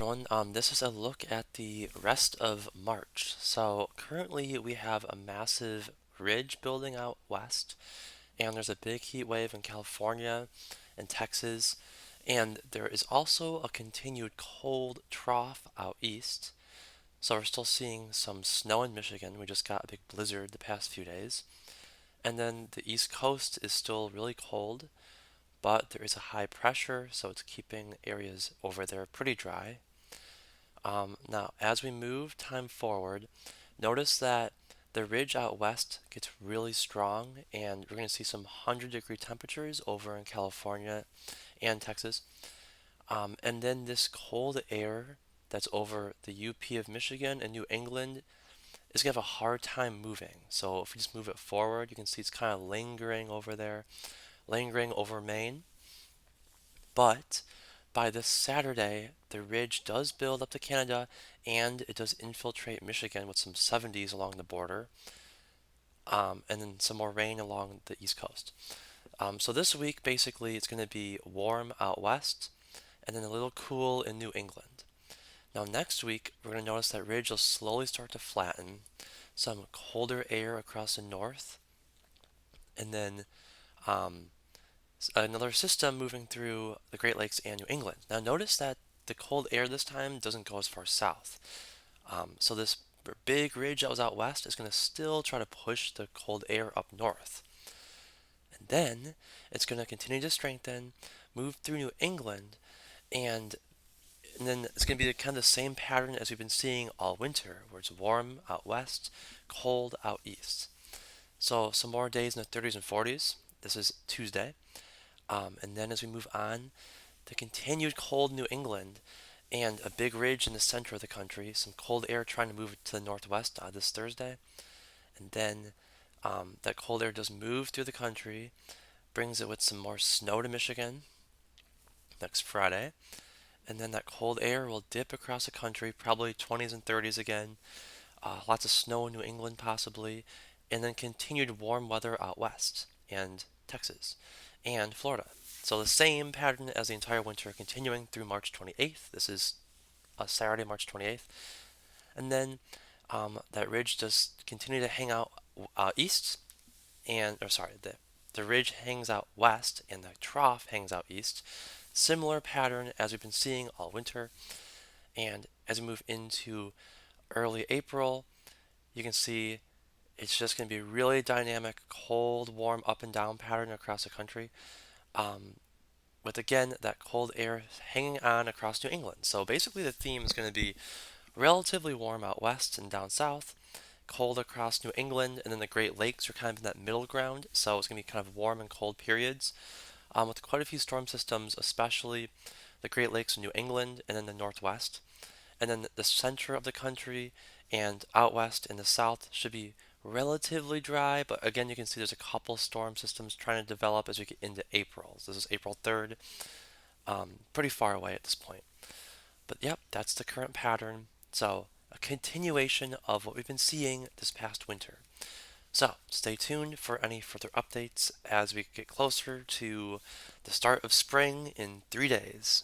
Everyone, this is a look at the rest of March. So currently we have a massive ridge building out west, and there's a big heat wave in California and Texas, and there is also a continued cold trough out east. So we're still seeing some snow in Michigan. We just got a big blizzard the past few days. And then the East Coast is still really cold, but there is a high pressure, so it's keeping areas over there pretty dry. Now, as we move time forward, notice that the ridge out west gets really strong, and we're going to see some 100-degree temperatures over in California and Texas. And then this cold air that's over the UP of Michigan and New England is going to have a hard time moving. So if we just move it forward, you can see it's kind of lingering over there, lingering over Maine. But by this Saturday, the ridge does build up to Canada and it does infiltrate Michigan with some 70s along the border, and then some more rain along the east coast. So this week, basically, it's going to be warm out west and then a little cool in New England. Now, next week, we're going to notice that ridge will slowly start to flatten, some colder air across the north, and then um, another system moving through the Great Lakes and New England. Now notice that the cold air this time doesn't go as far south. So this big ridge that was out west is going to still try to push the cold air up north. And then it's going to continue to strengthen, move through New England, and, and then it's going to be kind of the same pattern as we've been seeing all winter, where it's warm out west, cold out east. So some more days in the 30s and 40s. This is Tuesday. And then as we move on, the continued cold New England and a big ridge in the center of the country, some cold air trying to move to the northwest this Thursday. And then that cold air does move through the country, brings it with some more snow to Michigan next Friday. And then that cold air will dip across the country, probably 20s and 30s again. Lots of snow in New England, possibly. And then continued warm weather out west and Texas and Florida. So the same pattern as the entire winter continuing through March 28th. This is Saturday, March 28th. And then that ridge just continue to hang out east or sorry, the ridge hangs out west and the trough hangs out east. Similar pattern as we've been seeing all winter. And as we move into early April, you can see it's just going to be a really dynamic, cold, warm, up and down pattern across the country. Um, with again that cold air hanging on across New England. So basically, the theme is going to be relatively warm out west and down south, cold across New England, and then the Great Lakes are kind of in that middle ground. So it's going to be kind of warm and cold periods, with quite a few storm systems, especially the Great Lakes in New England and then the Northwest. And then the center of the country and out west in the south should be relatively dry, but again, you can see there's a couple storm systems trying to develop as we get into April. So this is April 3rd, pretty far away at this point. But yep, that's the current pattern. So a continuation of what we've been seeing this past winter. So stay tuned for any further updates as we get closer to the start of spring in 3 days.